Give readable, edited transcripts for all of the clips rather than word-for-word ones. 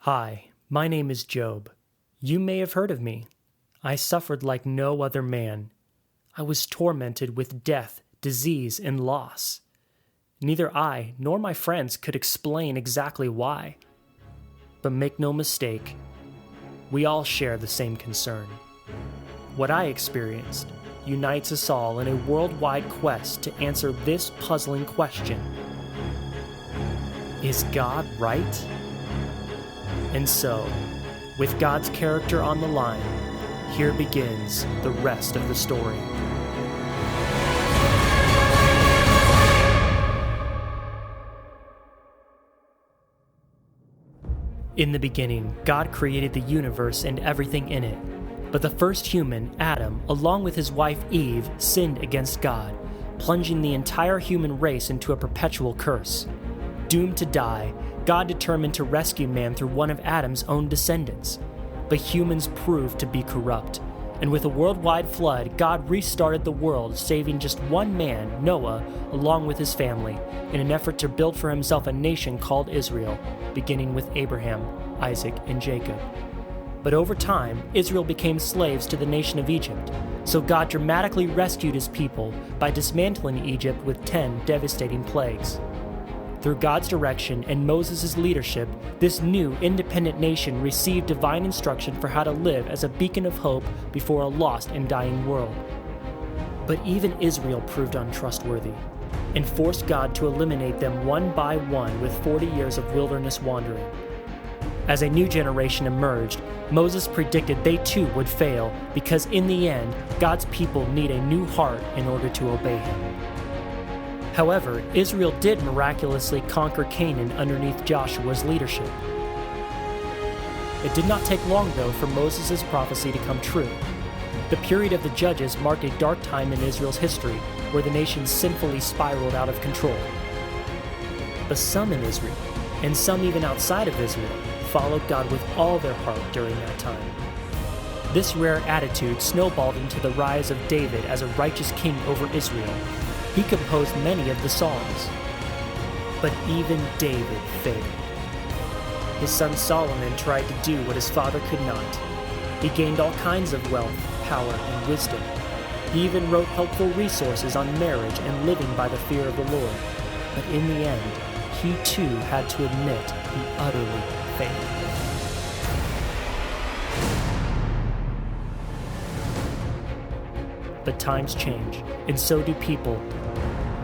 Hi, my name is Job. You may have heard of me. I suffered like no other man. I was tormented with death, disease, and loss. Neither I nor my friends could explain exactly why. But make no mistake, we all share the same concern. What I experienced unites us all in a worldwide quest to answer this puzzling question. Is God right? And so, with God's character on the line, here begins the rest of the story. In the beginning, God created the universe and everything in it. But the first human, Adam, along with his wife Eve, sinned against God, plunging the entire human race into a perpetual curse. Doomed to die, God determined to rescue man through one of Adam's own descendants. But humans proved to be corrupt, and with a worldwide flood, God restarted the world, saving just one man, Noah, along with his family, in an effort to build for himself a nation called Israel, beginning with Abraham, Isaac, and Jacob. But over time, Israel became slaves to the nation of Egypt, so God dramatically rescued his people by dismantling Egypt with 10 devastating plagues. Through God's direction and Moses' leadership, this new independent nation received divine instruction for how to live as a beacon of hope before a lost and dying world. But even Israel proved untrustworthy and forced God to eliminate them one by one with 40 years of wilderness wandering. As a new generation emerged, Moses predicted they too would fail because in the end, God's people need a new heart in order to obey him. However, Israel did miraculously conquer Canaan underneath Joshua's leadership. It did not take long, though, for Moses' prophecy to come true. The period of the Judges marked a dark time in Israel's history, where the nation sinfully spiraled out of control. But some in Israel, and some even outside of Israel, followed God with all their heart during that time. This rare attitude snowballed into the rise of David as a righteous king over Israel. He composed many of the Psalms. But even David failed. His son Solomon tried to do what his father could not. He gained all kinds of wealth, power, and wisdom. He even wrote helpful resources on marriage and living by the fear of the Lord. But in the end, he too had to admit he utterly failed. But times change, and so do people.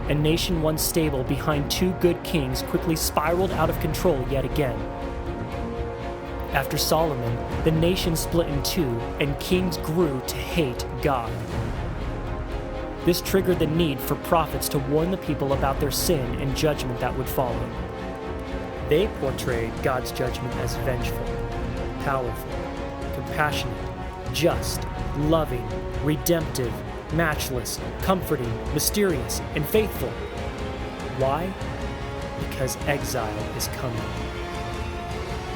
A nation once stable behind two good kings quickly spiraled out of control yet again. After Solomon, the nation split in two, and kings grew to hate God. This triggered the need for prophets to warn the people about their sin and judgment that would follow. They portrayed God's judgment as vengeful, powerful, compassionate, just, loving, redemptive, matchless, comforting, mysterious, and faithful. Why? Because exile is coming.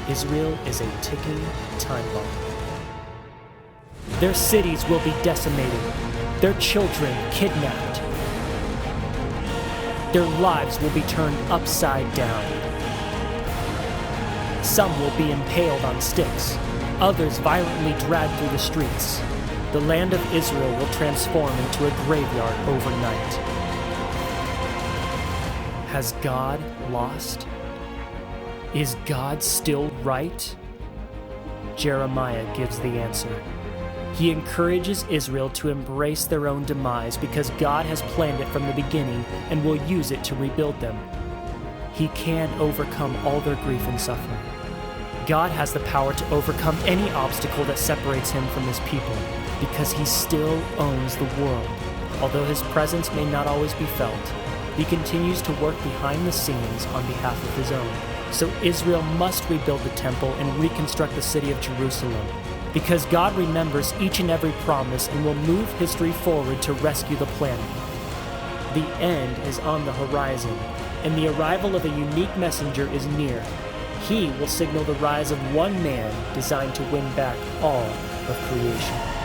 Israel is a ticking time bomb. Their cities will be decimated, their children kidnapped. Their lives will be turned upside down. Some will be impaled on sticks, others violently dragged through the streets. The land of Israel will transform into a graveyard overnight. Has God lost? Is God still right? Jeremiah gives the answer. He encourages Israel to embrace their own demise because God has planned it from the beginning and will use it to rebuild them. He can overcome all their grief and suffering. God has the power to overcome any obstacle that separates him from his people, because he still owns the world. Although his presence may not always be felt, he continues to work behind the scenes on behalf of his own. So Israel must rebuild the temple and reconstruct the city of Jerusalem, because God remembers each and every promise and will move history forward to rescue the planet. The end is on the horizon, and the arrival of a unique messenger is near. He will signal the rise of one man designed to win back all of creation.